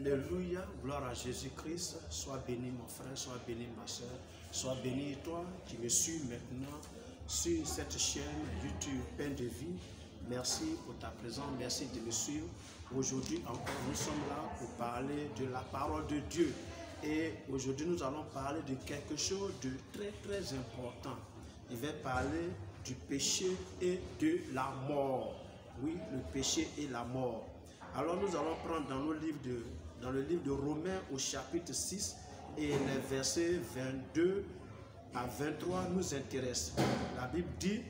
Alléluia, gloire à Jésus-Christ. Sois béni mon frère, sois béni ma soeur, sois béni toi qui me suis maintenant sur cette chaîne YouTube Pain de Vie. Merci pour ta présence, merci de me suivre. Aujourd'hui encore, nous sommes là pour parler de la parole de Dieu. Et aujourd'hui, nous allons parler de quelque chose de très important. Il va parler du péché et de la mort. Oui, le péché et la mort. Alors nous allons prendre dans le livre de Romains au chapitre 6 et les versets 22 à 23 nous intéressent. La Bible dit,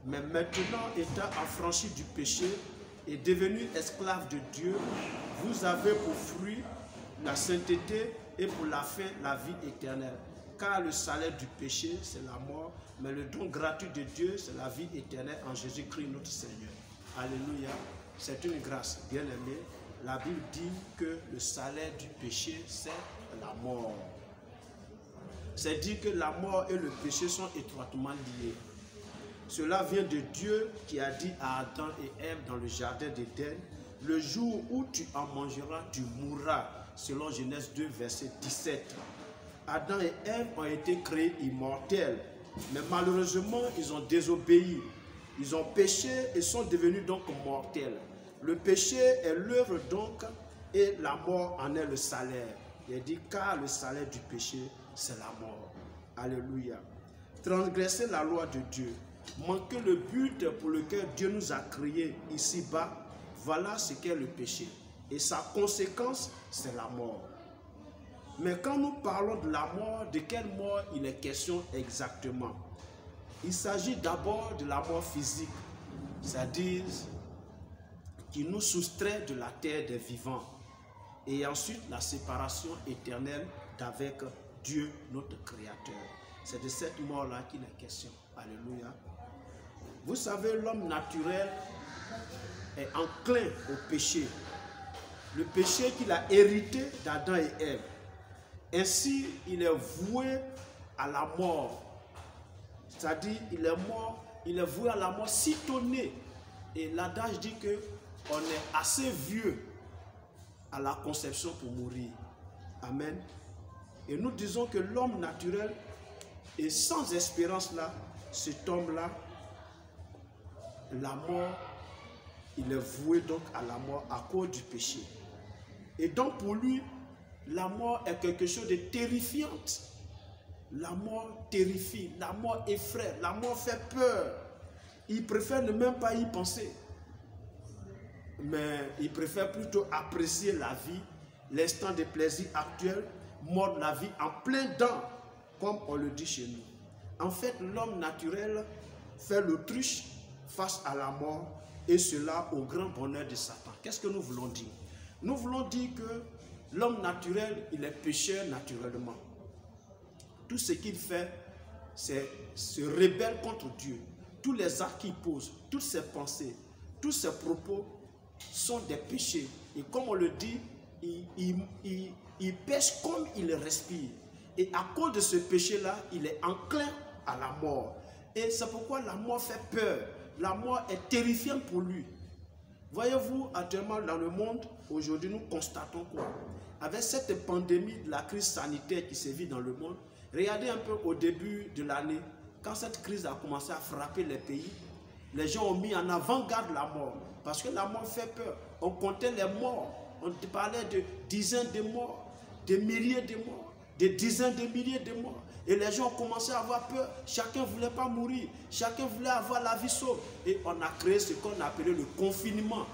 mais maintenant étant affranchi du péché et devenu esclave de Dieu, vous avez pour fruit la sainteté et pour la fin la vie éternelle. Car le salaire du péché c'est la mort, mais le don gratuit de Dieu c'est la vie éternelle en Jésus-Christ notre Seigneur. Alléluia. C'est une grâce, bien aimé. La Bible dit que le salaire du péché, c'est la mort. C'est dit que la mort et le péché sont étroitement liés. Cela vient de Dieu qui a dit à Adam et Ève dans le jardin d'Éden, le jour où tu en mangeras, tu mourras, selon Genèse 2, verset 17. Adam et Ève ont été créés immortels, mais malheureusement, ils ont désobéi. Ils ont péché et sont devenus donc mortels. Le péché est l'œuvre donc et la mort en est le salaire. Il dit car le salaire du péché c'est la mort. Alléluia. Transgresser la loi de Dieu, manquer le but pour lequel Dieu nous a créés ici-bas, voilà ce qu'est le péché. Et sa conséquence c'est la mort. Mais quand nous parlons de la mort, de quelle mort il est question exactement? Il s'agit d'abord de la mort physique, c'est-à-dire qui nous soustrait de la terre des vivants. Et ensuite, la séparation éternelle d'avec Dieu, notre Créateur. C'est de cette mort-là qu'il est question. Alléluia. Vous savez, l'homme naturel est enclin au péché. Le péché qu'il a hérité d'Adam et Ève. Ainsi, il est voué à la mort. C'est-à-dire, il est voué à la mort sitôt né. Et l'adage dit que on est assez vieux à la conception pour mourir. Amen. Et nous disons que l'homme naturel est sans espérance là, cet homme-là, la mort, il est voué donc à la mort à cause du péché. Et donc pour lui, la mort est quelque chose de terrifiant. La mort terrifie, la mort effraie, la mort fait peur. Il préfère ne même pas y penser. Mais il préfère plutôt apprécier la vie, l'instant de plaisir actuel, mordre la vie en plein dents, comme on le dit chez nous. En fait, l'homme naturel fait l'autruche face à la mort, et cela au grand bonheur de Satan. Qu'est-ce que nous voulons dire? Nous voulons dire que l'homme naturel, il est pécheur naturellement. Tout ce qu'il fait, c'est se rebelle contre Dieu. Tous les actes qu'il pose, toutes ses pensées, tous ses propos sont des péchés. Et comme on le dit, il pêche comme il respire. Et à cause de ce péché-là, il est enclin à la mort. Et c'est pourquoi la mort fait peur. La mort est terrifiante pour lui. Voyez-vous, actuellement dans le monde, aujourd'hui, nous constatons quoi? Avec cette pandémie de la crise sanitaire qui sévit dans le monde, regardez un peu au début de l'année, quand cette crise a commencé à frapper les pays, les gens ont mis en avant-garde la mort. Parce que la mort fait peur. On comptait les morts. On parlait de dizaines de morts, de milliers de morts, de dizaines de milliers de morts. Et les gens ont commencé à avoir peur. Chacun ne voulait pas mourir. Chacun voulait avoir la vie sauve. Et on a créé ce qu'on appelait le confinement.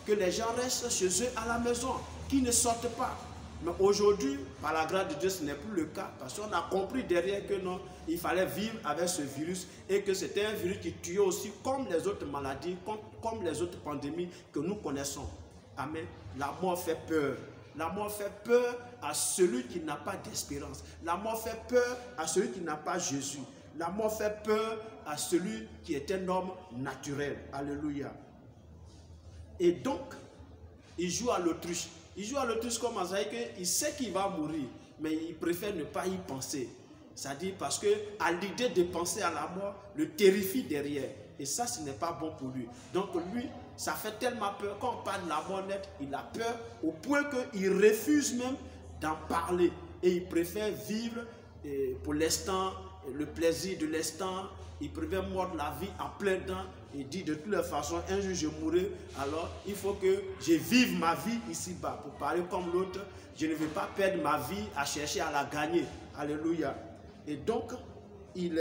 Que les gens restent chez eux à la maison, qu'ils ne sortent pas. Mais aujourd'hui, par la grâce de Dieu, ce n'est plus le cas. Parce qu'on a compris derrière que non, il fallait vivre avec ce virus et que c'était un virus qui tuait aussi comme les autres maladies, comme les autres pandémies que nous connaissons. Amen. La mort fait peur. La mort fait peur à celui qui n'a pas d'espérance. La mort fait peur à celui qui n'a pas Jésus. La mort fait peur à celui qui est un homme naturel. Alléluia. Et donc, il joue à l'autruche. Il joue à l'autruche comme ça, il sait qu'il va mourir, mais il préfère ne pas y penser. C'est-à-dire parce qu'à l'idée de penser à la mort, le terrifie derrière. Et ça, ce n'est pas bon pour lui. Donc lui, ça fait tellement peur. Quand on parle de la mort nette, il a peur au point qu'il refuse même d'en parler. Et il préfère vivre pour l'instant, le plaisir de l'instant. Il préfère mordre la vie en plein temps. Il dit de toutes les façons, un jour je mourrai, alors il faut que je vive ma vie ici-bas. Pour parler comme l'autre, je ne vais pas perdre ma vie à chercher à la gagner. Alléluia. Et donc, il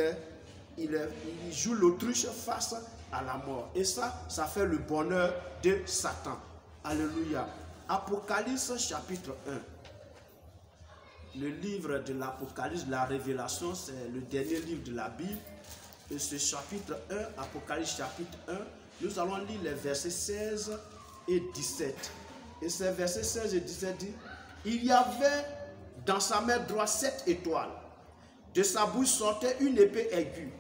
joue l'autruche face à la mort. Et ça fait le bonheur de Satan. Alléluia. Apocalypse chapitre 1. Le livre de l'Apocalypse, la Révélation, c'est le dernier livre de la Bible. Et ce chapitre 1, Apocalypse chapitre 1, nous allons lire les versets 16 et 17. Et ces versets 16 et 17 disent, il y avait dans sa main droite 7 étoiles. De sa bouche sortait une épée aiguë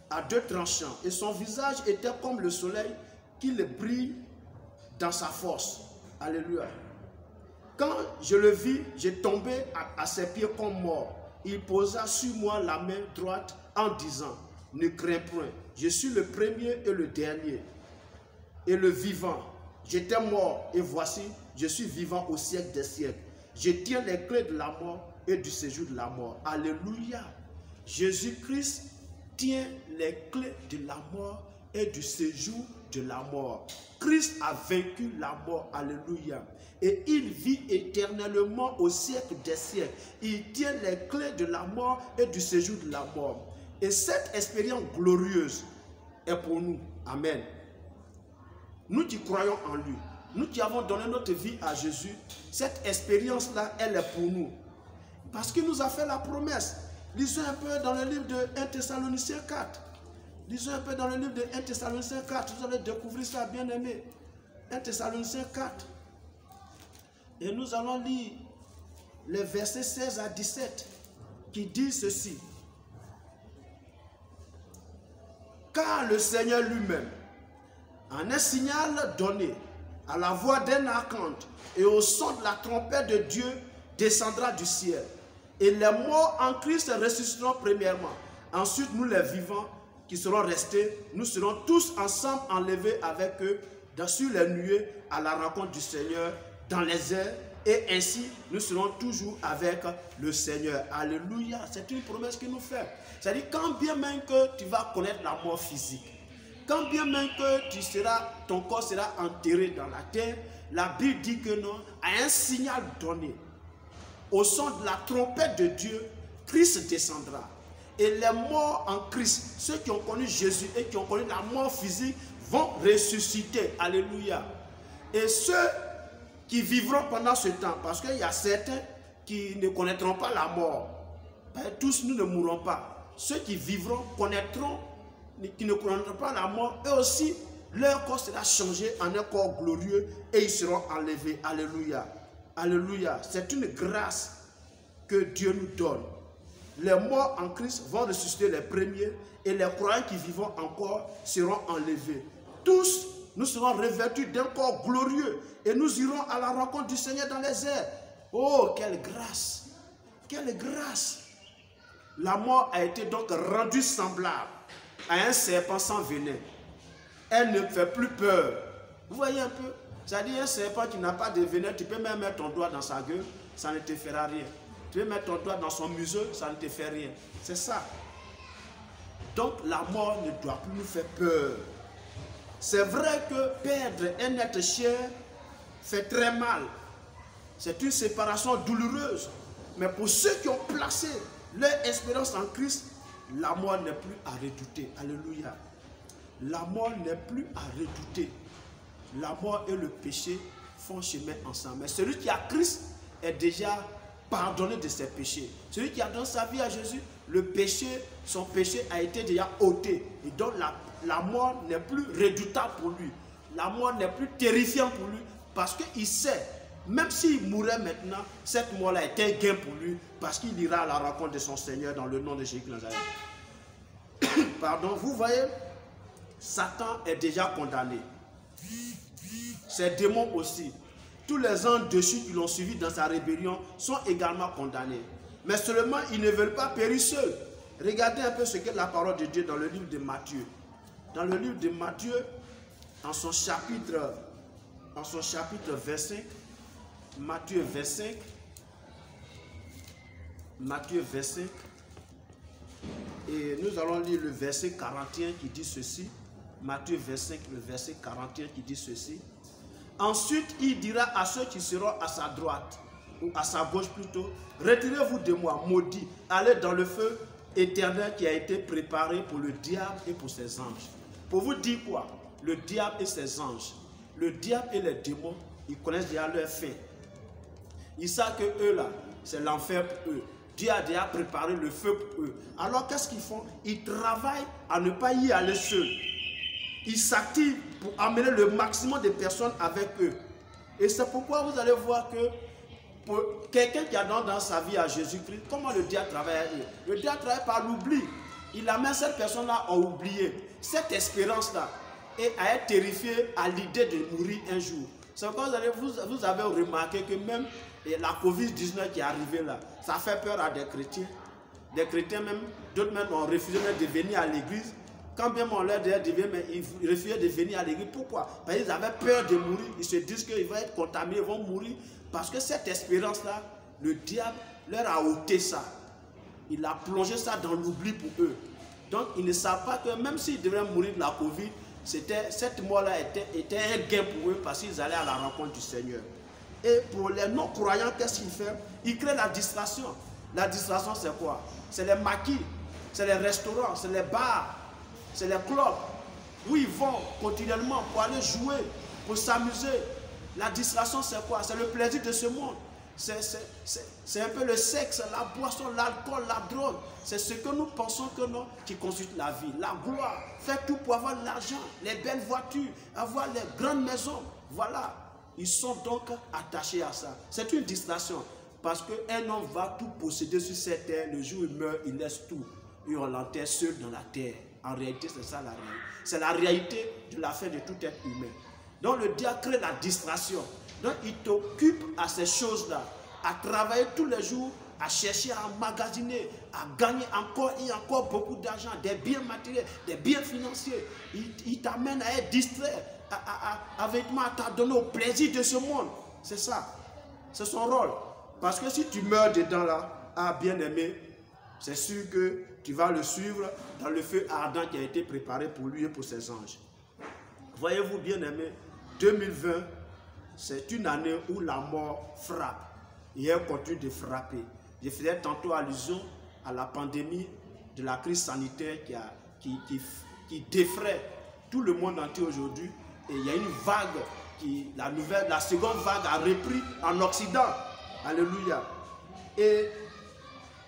à 2 tranchants. Et son visage était comme le soleil qui le brille dans sa force. Alléluia. Quand je le vis, j'ai tombé à ses pieds comme mort. Il posa sur moi la main droite en disant, ne crains point, je suis le premier et le dernier, et le vivant. J'étais mort, et voici, je suis vivant au siècle des siècles. Je tiens les clés de la mort et du séjour de la mort. Alléluia. Jésus-Christ tient les clés de la mort et du séjour de la mort. Christ a vaincu la mort. Alléluia. Et il vit éternellement au siècle des siècles. Il tient les clés de la mort et du séjour de la mort. Et cette expérience glorieuse est pour nous. Amen. Nous qui croyons en lui, nous qui avons donné notre vie à Jésus, cette expérience-là, elle est pour nous. Parce qu'il nous a fait la promesse. Lisons un peu dans le livre de 1 Thessaloniciens 4. Lisons un peu dans le livre de 1 Thessaloniciens 4. Vous allez découvrir ça, bien aimé. 1 Thessaloniciens 4. Et nous allons lire les versets 16 à 17 qui disent ceci. Car le Seigneur lui-même, en un signal donné, à la voix d'un archange et au son de la trompette de Dieu, descendra du ciel. Et les morts en Christ ressusciteront premièrement. Ensuite, nous les vivants qui serons restés, nous serons tous ensemble enlevés avec eux sur les nuées à la rencontre du Seigneur dans les airs. Et ainsi, nous serons toujours avec le Seigneur. Alléluia. C'est une promesse qu'il nous fait. C'est-à-dire, quand bien même que tu vas connaître la mort physique, quand bien même que ton corps sera enterré dans la terre, la Bible dit que non, à un signal donné, au son de la trompette de Dieu, Christ descendra. Et les morts en Christ, ceux qui ont connu Jésus et qui ont connu la mort physique, vont ressusciter. Alléluia. Et ceux qui vivront pendant ce temps, parce qu'il y a certains qui ne connaîtront pas la mort. Tous nous ne mourrons pas. Ceux qui vivront connaîtront, qui ne connaîtront pas la mort, eux aussi, leur corps sera changé en un corps glorieux et ils seront enlevés. Alléluia. Alléluia. C'est une grâce que Dieu nous donne. Les morts en Christ vont ressusciter les premiers et les croyants qui vivent encore seront enlevés. Tous, nous serons revêtus d'un corps glorieux et nous irons à la rencontre du Seigneur dans les airs. Oh, quelle grâce! Quelle grâce! La mort a été donc rendue semblable à un serpent sans venin. Elle ne fait plus peur. Vous voyez un peu? C'est-à-dire un serpent qui n'a pas de venin, tu peux même mettre ton doigt dans sa gueule, ça ne te fera rien. Tu peux mettre ton doigt dans son museau, ça ne te fait rien. C'est ça. Donc la mort ne doit plus nous faire peur. C'est vrai que perdre un être cher fait très mal. C'est une séparation douloureuse. Mais pour ceux qui ont placé leur espérance en Christ, la mort n'est plus à redouter. Alléluia. La mort n'est plus à redouter. La mort et le péché font chemin ensemble. Mais celui qui a Christ est déjà pardonné de ses péchés. Celui qui a donné sa vie à Jésus, le péché, son péché a été déjà ôté. Et donc la mort n'est plus redoutable pour lui. La mort n'est plus terrifiante pour lui parce qu'il sait, même s'il mourait maintenant, cette mort-là est un gain pour lui parce qu'il ira à la rencontre de son Seigneur dans le nom de Jésus Nazareth. Pardon, vous voyez, Satan est déjà condamné. Ses démons aussi. Tous les anges dessus qui l'ont suivi dans sa rébellion sont également condamnés. Mais seulement, ils ne veulent pas périr seuls. Regardez un peu ce qu'est la parole de Dieu dans le livre de Matthieu. Dans le livre de Matthieu, dans son chapitre en son chapitre 25, Matthieu 25, et nous allons lire le verset 41 qui dit ceci. Matthieu 25, le verset 41 qui dit ceci. Ensuite, il dira à ceux qui seront à sa droite, ou à sa gauche plutôt, retirez-vous de moi, maudits, allez dans le feu éternel qui a été préparé pour le diable et pour ses anges. Pour vous dire quoi? Le diable et ses anges. Le diable et les démons, ils connaissent déjà leur fin. Ils savent que eux là, c'est l'enfer pour eux. Dieu a déjà préparé le feu pour eux. Alors qu'est-ce qu'ils font? Ils travaillent à ne pas y aller seuls. Ils s'activent pour amener le maximum de personnes avec eux. Et c'est pourquoi vous allez voir que pour quelqu'un qui a donné dans sa vie à Jésus-Christ, comment le diable travaille avec eux? Le diable travaille par l'oubli. Il amène cette personne-là à oublier cette espérance-là et à être terrifié à l'idée de mourir un jour. C'est pourquoi vous avez remarqué que même la Covid-19 qui est arrivée là, ça fait peur à des chrétiens. Des chrétiens même, d'autres même ont refusé de venir à l'église. Quand bien on leur dit de venir, mais ils refusaient de venir à l'église. Pourquoi? Parce qu'ils avaient peur de mourir. Ils se disent qu'ils vont être contaminés, ils vont mourir. Parce que cette espérance-là, le diable leur a ôté ça. Il a plongé ça dans l'oubli pour eux. Donc ils ne savent pas que même s'ils devaient mourir de la Covid, cette mort-là était un gain pour eux parce qu'ils allaient à la rencontre du Seigneur. Et pour les non-croyants, qu'est-ce qu'ils font? Ils créent la distraction. La distraction, c'est quoi? C'est les maquis, c'est les restaurants, c'est les bars, c'est les clubs où ils vont continuellement pour aller jouer, pour s'amuser. La distraction, c'est quoi? C'est le plaisir de ce monde. C'est un peu le sexe, la boisson, l'alcool, la drogue. C'est ce que nous pensons que non, qui constitue la vie. La gloire, faire tout pour avoir l'argent, les belles voitures, avoir les grandes maisons. Voilà. Ils sont donc attachés à ça. C'est une distraction. Parce qu'un homme va tout posséder sur cette terre. Le jour où il meurt, il laisse tout. Et on l'enterre seul dans la terre. En réalité, c'est ça la réalité. C'est la réalité de la fin de tout être humain. Donc le diable crée la distraction. Donc il t'occupe à ces choses-là. À travailler tous les jours, à chercher à emmagasiner, à gagner encore et encore beaucoup d'argent, des biens matériels, des biens financiers. Il t'amène à être distrait, à t'adonner au plaisir de ce monde. C'est ça. C'est son rôle. Parce que si tu meurs dedans là, bien aimé, c'est sûr que tu vas le suivre dans le feu ardent qui a été préparé pour lui et pour ses anges. Voyez-vous, bien aimé, 2020, c'est une année où la mort frappe. Et elle continue de frapper. Je faisais tantôt allusion à la pandémie de la crise sanitaire qui défraie tout le monde entier aujourd'hui. Et il y a une vague, la seconde vague a repris en Occident. Alléluia. Et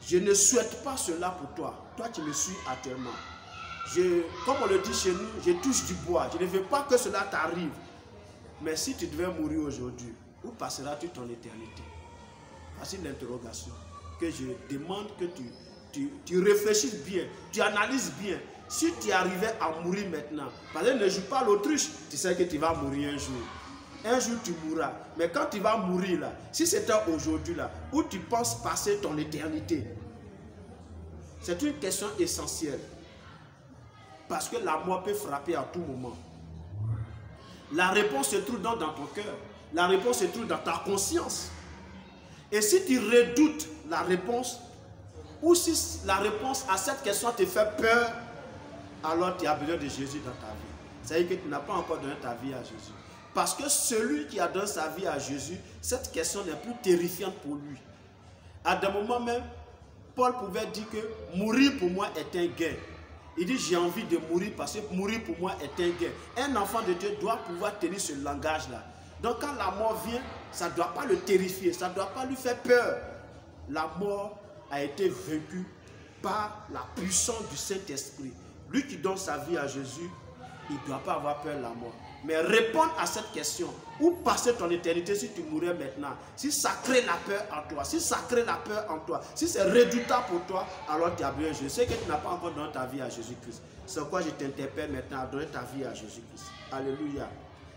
je ne souhaite pas cela pour toi. Toi, tu me suis actuellement. Comme on le dit chez nous, je touche du bois. Je ne veux pas que cela t'arrive. Mais si tu devais mourir aujourd'hui, où passeras-tu ton éternité? Voici l'interrogation que je demande que tu réfléchisses bien, tu analyses bien. Si tu arrivais à mourir maintenant, parce que ne joue pas l'autruche, tu sais que tu vas mourir un jour. Un jour tu mourras. Mais quand tu vas mourir là, si c'était aujourd'hui là, où tu penses passer ton éternité? C'est une question essentielle. Parce que la mort peut frapper à tout moment. La réponse se trouve dans ton cœur. La réponse se trouve dans ta conscience. Et si tu redoutes la réponse, ou si la réponse à cette question te fait peur, alors tu as besoin de Jésus dans ta vie. C'est-à-dire que tu n'as pas encore donné ta vie à Jésus. Parce que celui qui a donné sa vie à Jésus, cette question n'est plus terrifiante pour lui. À des moments même, Paul pouvait dire que mourir pour moi est un gain. Il dit j'ai envie de mourir parce que mourir pour moi est un gain. Un enfant de Dieu doit pouvoir tenir ce langage-là. Donc quand la mort vient, ça ne doit pas le terrifier, ça ne doit pas lui faire peur. La mort a été vaincue par la puissance du Saint-Esprit. Lui qui donne sa vie à Jésus, il ne doit pas avoir peur de la mort. Mais répondre à cette question, où passer ton éternité si tu mourais maintenant? Si ça crée la peur en toi, si ça crée la peur en toi, si c'est redoutable pour toi, alors tu as besoin. Je sais que tu n'as pas encore donné ta vie à Jésus-Christ. C'est pourquoi je t'interpelle maintenant à donner ta vie à Jésus-Christ. Alléluia.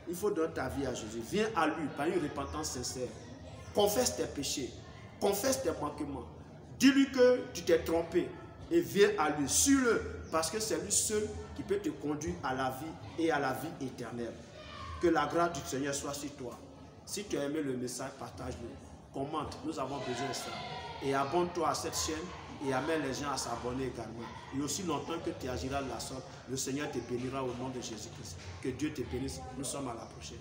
Il faut donner ta vie à Jésus. Viens à lui par une repentance sincère. Confesse tes péchés. Confesse tes manquements. Dis-lui que tu t'es trompé. Et viens à lui. Suis-le. Parce que c'est lui seul qui peut te conduire à la vie et à la vie éternelle. Que la grâce du Seigneur soit sur toi. Si tu as aimé le message, partage-le. Commente, nous avons besoin de ça. Et abonne-toi à cette chaîne et amène les gens à s'abonner également. Et aussi longtemps que tu agiras de la sorte, le Seigneur te bénira au nom de Jésus-Christ. Que Dieu te bénisse. Nous sommes à la prochaine.